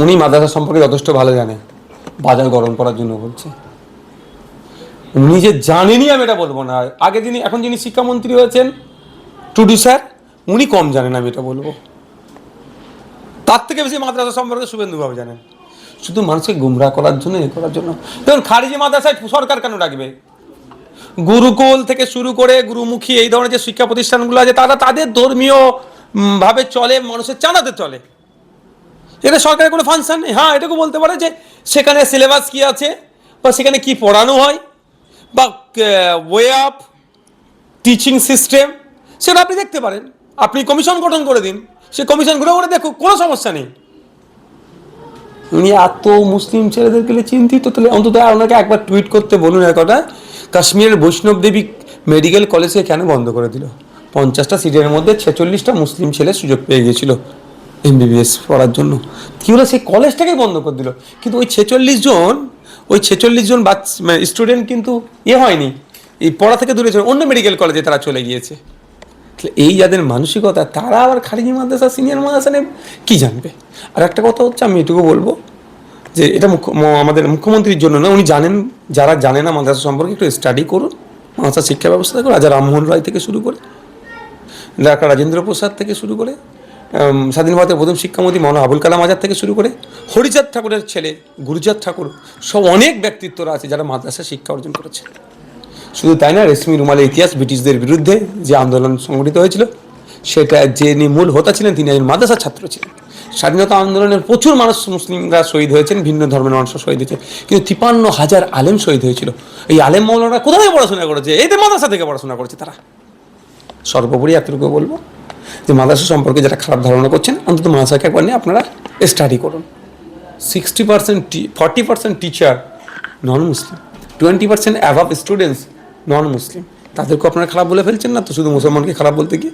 উনি মাদ্রাসা সম্পর্কে যথেষ্ট ভালো জানেন, বাজার গরম করার জন্য বলছে। উনি যে জানেনই আমি এটা বলবো না। আগে যিনি, এখন যিনি শিক্ষামন্ত্রী হয়েছেন টুডু স্যার, উনি কম জানেন আমি এটা বলবো। তার থেকে বেশি মাদ্রাসা সম্পর্কে শুভেন্দুবাবু জানেন, শুধু মানুষকে গুমরাহ করার জন্য, এ করার জন্য। দেখুন খারিজি মাদ্রাসায় সরকার কেন রাখবে? গুরুকুল থেকে শুরু করে গুরুমুখী এই ধরনের যে শিক্ষা প্রতিষ্ঠানগুলো আছে, তারা তাদের ধর্মীয় ভাবে চলে, মানুষের চাঁদাতে চলে। এটা সরকারের কোনো ফাংশন নেই। হ্যাঁ, এটুকু বলতে পারে যে সেখানে সিলেবাস কি আছে, বা সেখানে কি পড়ানো হয়, বা ওয়ে অফ টিচিং সিস্টেম, সেটা আপনি দেখতে পারেন। আপনি কমিশন গঠন করে দিন, সে কমিশন ঘুরে ঘুরে দেখুক, কোনো সমস্যা নেই। উনি এত মুসলিম ছেলেদেরকে চিন্তিত, তাহলে অন্তত ওনাকে একবার টুইট করতে বলুন একটা, কাশ্মীরের বৈষ্ণব দেবী মেডিকেল কলেজকে কেন বন্ধ করে দিল? 50টা সিটের মধ্যে 46টা মুসলিম ছেলে সুযোগ পেয়ে গিয়েছিল MBBS পড়ার জন্য। কী হলো, সেই কলেজটাকে বন্ধ করে দিল। কিন্তু ওই 46 জন স্টুডেন্ট কিন্তু হয়নি, এই পড়া থেকে দূরে ছিল, অন্য মেডিকেল কলেজে তারা চলে গিয়েছে। এই যাদের মানসিকতা, তারা আবার খারিজি মাদ্রাসা, সিনিয়র মাদ্রাসা নিয়ে কী জানবে? আর একটা কথা হচ্ছে, আমি এটুকু বলবো যে এটা আমাদের মুখ্যমন্ত্রীর জন্য না, উনি জানেন। যারা জানে না মাদ্রাসা সম্পর্কে, একটু স্টাডি করুন মাদ্রাসা শিক্ষা ব্যবস্থা করুন। রাজা রামমোহন রায় থেকে শুরু করে, ডাক্তার রাজেন্দ্র প্রসাদ থেকে শুরু করে, স্বাধীন ভারতের প্রথম শিক্ষামন্ত্রী মৌলানা আবুল কালাম আজাদ থেকে শুরু করে, হরিচাঁদ ঠাকুরের ছেলে গুরুচাঁদ ঠাকুর, সব অনেক ব্যক্তিত্বরা আছে যারা মাদ্রাসা শিক্ষা অর্জন করেছে। শুধু তাই না, রেশমি রুমালের ইতিহাস, ব্রিটিশদের বিরুদ্ধে যে আন্দোলন সংগঠিত হয়েছিল, সেটা যিনি মূল হোতা ছিলেন, তিনি একজন মাদ্রাসার ছাত্র ছিলেন। স্বাধীনতা আন্দোলনের প্রচুর মানুষ, মুসলিমরা শহীদ হয়েছেন, ভিন্ন ধর্মের মানুষ শহীদ হয়েছে, কিন্তু 53,000 আলেম শহীদ হয়েছিল। এই আলেম মৌলানা কোথায় পড়াশোনা করেছে? এই তো মাদ্রাসা থেকে পড়াশোনা করেছে তারা। সর্বোপরি এতটুকু বলবো যে মাদ্রাসা সম্পর্কে যারা খারাপ ধারণা করছেন, অন্তত মাদ্রাসাকে একবার নিয়ে আপনারা স্টাডি করুন। 60%, 40% টিচার নন মুসলিম, 20% অ্যাভাব স্টুডেন্টস নন মুসলিম। তাদেরকে আপনারা খারাপ বলে ফেলছেন না তো, শুধু মুসলমানকে খারাপ বলতে গিয়ে।